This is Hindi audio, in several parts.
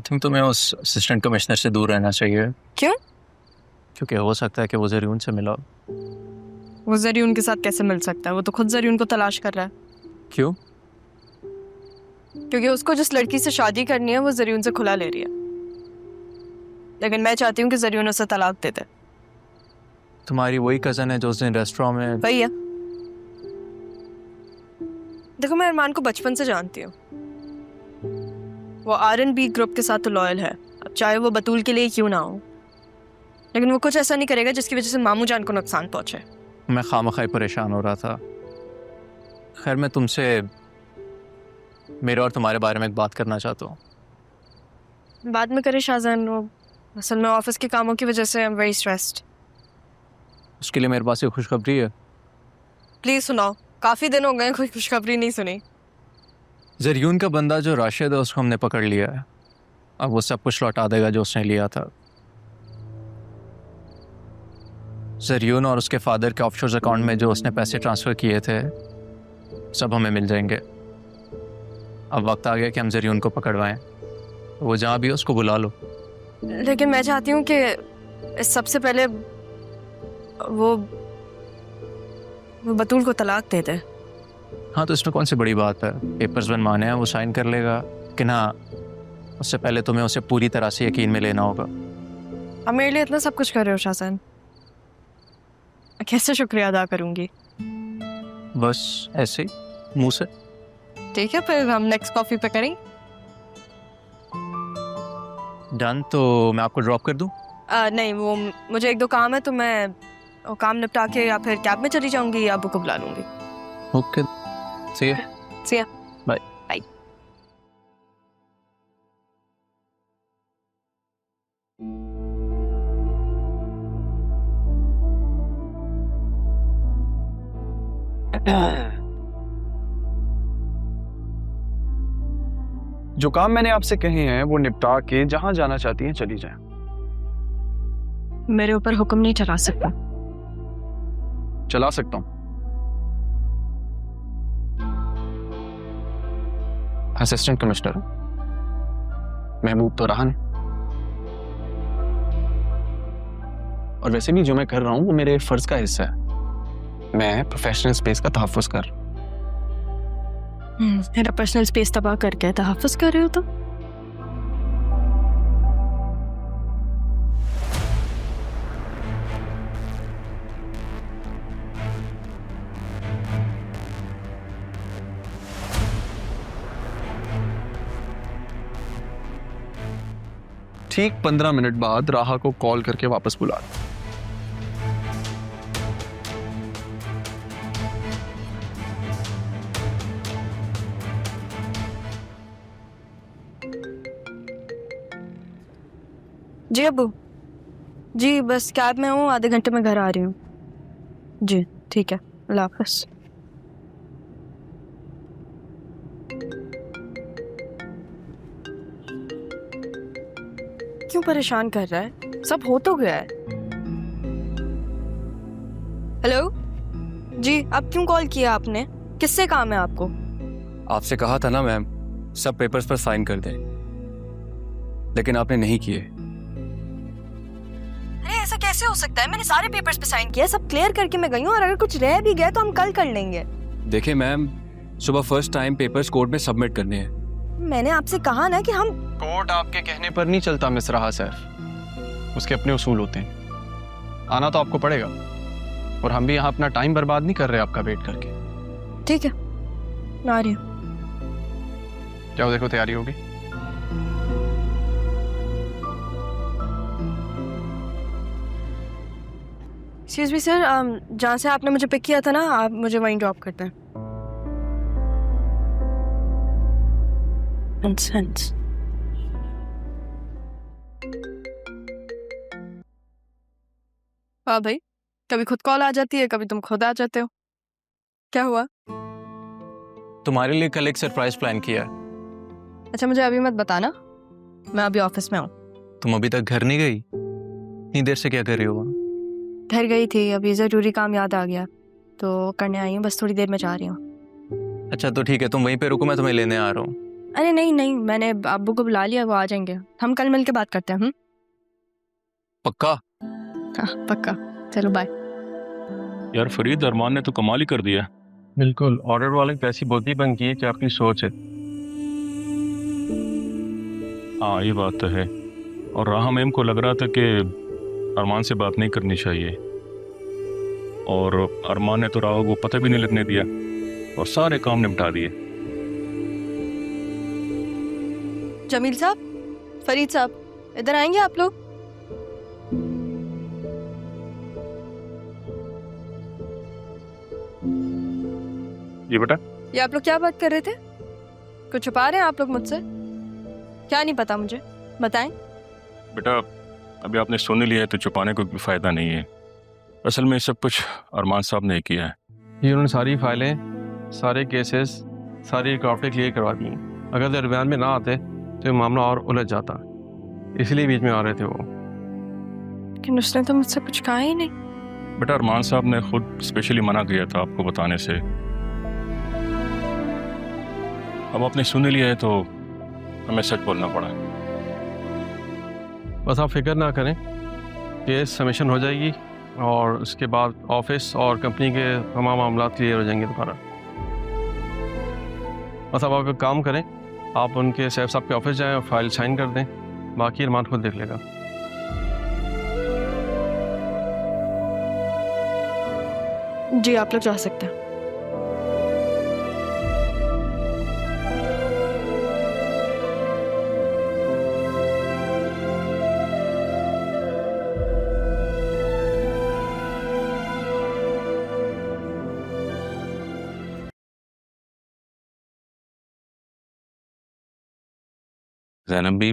थिंक तुम्हें उस असिस्टेंट कमिश्नर से दूर रहना चाहिए। क्यों? क्योंकि हो सकता है कि वो ज़रूर से मिला। वो जरियून के साथ कैसे मिल सकता है? वो तो खुद जरियून को तलाश कर रहा है। क्यों? क्योंकि उसको जिस लड़की से शादी करनी है वो जरियून से खुला ले रही है, लेकिन मैं चाहती हूँ कि जरियून उसे तलाक दे दे। तुम्हारी वही कज़न है जो उस दिन रेस्टोरेंट में। वही है। देखो, मैं अरमान को बचपन से जानती हूँ। वो R&B ग्रुप के साथ तो लॉयल है, अब चाहे वो बतूल के लिए क्यों ना हो, लेकिन वो कुछ ऐसा नहीं करेगा जिसकी वजह से मामू जान को नुकसान पहुंचे। मैं खामखाई परेशान हो रहा था। खैर, मैं तुमसे मेरे और तुम्हारे बारे में एक बात करना चाहता हूँ। बाद में करे शाहजहान। वो असल में ऑफिस के कामों की वजह से आई एम वेरी स्ट्रेस्ड। उसके लिए मेरे पास एक खुशखबरी है। प्लीज सुनाओ, काफी दिन हो गए कोई खुशखबरी नहीं सुनी। ज़रियून का बंदा जो राशिद है उसको हमने पकड़ लिया है। अब वो सब कुछ लौटा देगा जो उसने लिया था। ज़रियून और उसके फादर के ऑफशोर अकाउंट में जो उसने पैसे ट्रांसफ़र किए थे सब हमें मिल जाएंगे। अब वक्त आ गया कि हम ज़रियून को पकड़वाएं। वो जहाँ भी हो उसको बुला लो। लेकिन मैं चाहती हूँ कि इस सबसे पहले वो बतूल को तलाक दे दे। हाँ, तो इसमें कौन सी बड़ी बात है? पेपर्स बनवाने हैं, वो साइन कर लेगा कि ना। उससे पहले तुम्हें उसे पूरी तरह से यकीन में लेना होगा। अब मेरे लिए इतना सब कुछ कर रहे हो शाहजहान, मैं कैसे शुक्रिया अदा करूंगी? बस ऐसे ही मुंह से। ठीक है, फिर हम नेक्स्ट कॉफी पे करें। डन। तो मैं आपको ड्रॉप कर दूं? नहीं, वो मुझे एक दो काम है, तो मैं वो काम निपटा के या फिर कैब में चली जाऊंगी या अबू को बुला लूंगी। Okay, see you. See ya. Bye. Bye. जो काम मैंने आपसे कहे हैं वो निपटा के जहां जाना चाहती हैं चली जाएं। मेरे ऊपर हुक्म नहीं चला सकता। चला सकता हूं। असिस्टेंट कमिश्नर महबूब तो रहा नहीं, और वैसे भी जो मैं कर रहा हूं वो मेरे फर्ज का हिस्सा है। मैं प्रोफेशनल स्पेस का तहफ्फुज कर। मेरा पर्सनल स्पेस तबाह करके तहफ्फुज कर रहे हो तो? ठीक 15 मिनट बाद राहा को कॉल करके वापस बुला। जी अबू जी, बस कैब में हूँ, आधे घंटे में घर आ रही हूँ। जी ठीक है, अल्लाह हाफ़िज़। क्यों परेशान कर रहा है? सब हो तो गया है। हेलो जी, अब क्यों कॉल किया आपने? किससे काम है आपको? आपसे कहा था ना मैम, सब पेपर्स पर साइन कर दें, लेकिन आपने नहीं किए। अरे ऐसा कैसे हो सकता है? मैंने सारे पेपर्स पे साइन किया, सब क्लियर करके मैं गई हूँ, और अगर कुछ रह भी गया तो हम कल कर लेंगे। देखिए मैम, सुबह फर्स्ट टाइम पेपर्स कोर्ट में सबमिट करने हैं। मैंने आपसे कहा ना कि हम। कोर्ट आपके कहने पर नहीं चलता मिस राहा सैफ, उसके अपने उसूल होते हैं। आना तो आपको पड़ेगा, और हम भी यहाँ अपना टाइम बर्बाद नहीं कर रहे आपका वेट करके। ठीक है, मैं आ रही हूँ। जाओ देखो तैयारी होगी। एक्सक्यूज मी सर, जहाँ से आपने मुझे पिक किया था ना, आप मुझे वहीं ड्रॉप करते हैं। नॉनसेंस। हाँ भाई, कभी खुद कॉल आ जाती है, कभी तुम खुद आ जाते हो। क्या हुआ? तुम्हारे लिए कल एक सरप्राइज प्लान किया है। अच्छा, मुझे अभी मत बताना, मैं अभी ऑफिस में हूँ। तुम अभी तक घर नहीं गई? इतनी देर से क्या कर रही हो वहाँ? घर गई थी, अभी ज़रूरी काम याद आ गया तो करने आई हूँ, बस थोड़ी देर में जा रही हूँ। अच्छा तो ठीक है, तुम वहीं पे रुको, मैं तुम्हें लेने आ रहा हूँ। अरे नहीं नहीं, मैंने अब्बू को बुला लिया, वो आ जाएंगे। हम कल मिल के बात करते हैं। पक्का? हाँ पक्का। चलो बाय। यार फरीद, अरमान ने तो कमाल ही कर दिया। बिल्कुल, ऑर्डर वाले की ऐसी बोती बन की है कि आपकी सोच है। हाँ ये बात तो है। और राहा मैम को लग रहा था कि अरमान से बात नहीं करनी चाहिए, और अरमान ने तो राहा को पता भी नहीं लगने दिया और सारे काम निपटा दिए। जमील साहब, फरीद साहब, इधर आएंगे आप लोग? जी बेटा। ये आप लोग क्या बात कर रहे थे? कुछ छुपा रहे हैं आप लोग मुझसे? क्या नहीं पता मुझे, बताएं। बेटा अभी आपने सुन लिया है तो छुपाने को कोई फ़ायदा नहीं है। असल में सब कुछ अरमान साहब ने किया है। ये उन्होंने सारी फाइलें, सारे केसेस, सारी रिकॉर्डें क्लियर करवा दी हैं। अगर दरमियान में ना आते तो ये मामला और उलझ जाता, इसलिए बीच में आ रहे थे वो। लेकिन उसने तो मुझसे कुछ कहा ही नहीं। बेटा अरमान साहब ने खुद स्पेशली मना किया था आपको बताने से। अब आपने सुन लिया है तो हमें सच बोलना पड़ा। बस आप फिक्र ना करें, केस सबमिशन हो जाएगी और उसके बाद ऑफिस और कंपनी के तमाम मामला क्लियर हो जाएंगे दोबारा। बस आप एक काम करें, आप उनके सैफ साहब के ऑफिस जाएं और फाइल साइन कर दें, बाकी अरमान खुद देख लेगा। जी आप लोग जा सकते हैं। ज़ैनब भी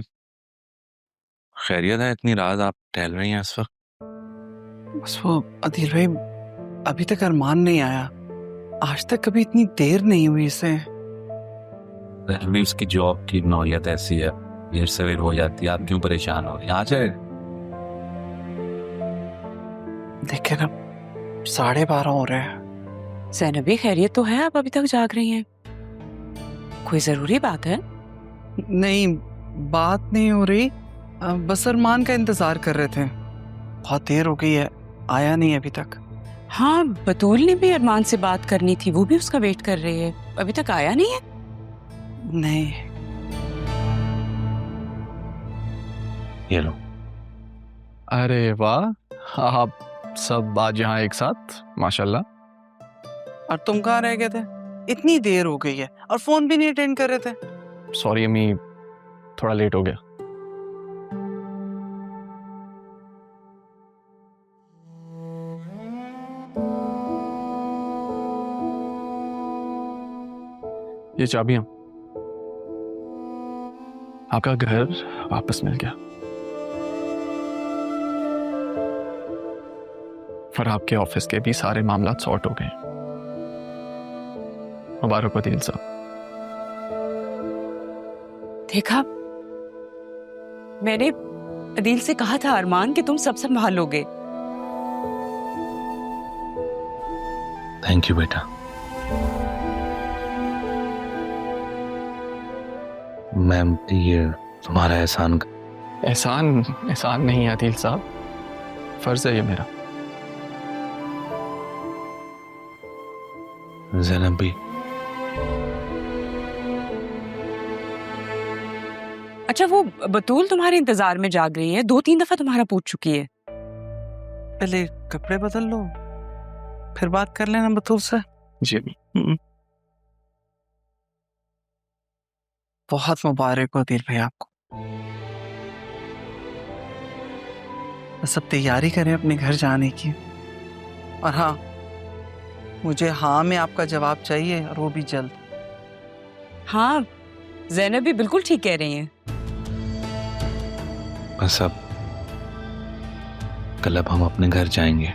खैरियत है? इतनी रात आप टहल रही हैं इस वक्त? बस वो अदील भाई, अभी तक अरमान नहीं आया। आज तक कभी इतनी देर नहीं हुई इसे। ज़ैनब भी उसकी जॉब की नौयत ऐसी है, देर सवेर हो जाती है। आप क्यों परेशान हो रही हैं? आ जाए। देखे ना, 12:30 हो रहे हैं। ज़ैनबी खैरियत तो है, आप अभी तक जाग रही हैं? कोई जरूरी बात है? नहीं, बात नहीं हो रही, बस अरमान का इंतजार कर रहे थे। बहुत देर हो गई है, आया नहीं अभी तक। हाँ, बतूल ने भी अरमान से बात करनी थी, वो भी उसका वेट कर रही है, अभी तक आया नहीं है। नहीं। ये लो। अरे वाह, आप सब आज यहाँ एक साथ, माशाल्लाह। और तुम कहाँ रह गए थे? इतनी देर हो गई है और फोन भी नहीं अटेंड कर रहे थे। सॉरी अम्मी, थोड़ा लेट हो गया। ये चाबियां, आपका घर वापस मिल गया और आपके ऑफिस के भी सारे मामला सॉर्ट हो गए। मुबारक हो दिल साहब। देखा, मैंने अदील से कहा था अरमान कि तुम सब संभालोगे। थैंक यू बेटा। मैम, ये तुम्हारा एहसान। एहसान नहीं है दिल साहब, फर्ज है ये मेरा। ज़ैनब भी, अच्छा वो बतूल तुम्हारे इंतजार में जाग रही है, 2-3 दफा तुम्हारा पूछ चुकी है। पहले कपड़े बदल लो, फिर बात कर लेना बतूल से। जी अम्मी। बहुत मुबारक हो दिल भाई आपको। बस अब तैयारी करें अपने घर जाने की। और हाँ, मुझे हाँ में आपका जवाब चाहिए, और वो भी जल्द। हाँ, ज़ैनब भी बिल्कुल ठीक कह रही हैं। बस अब कल हम अपने घर जाएंगे।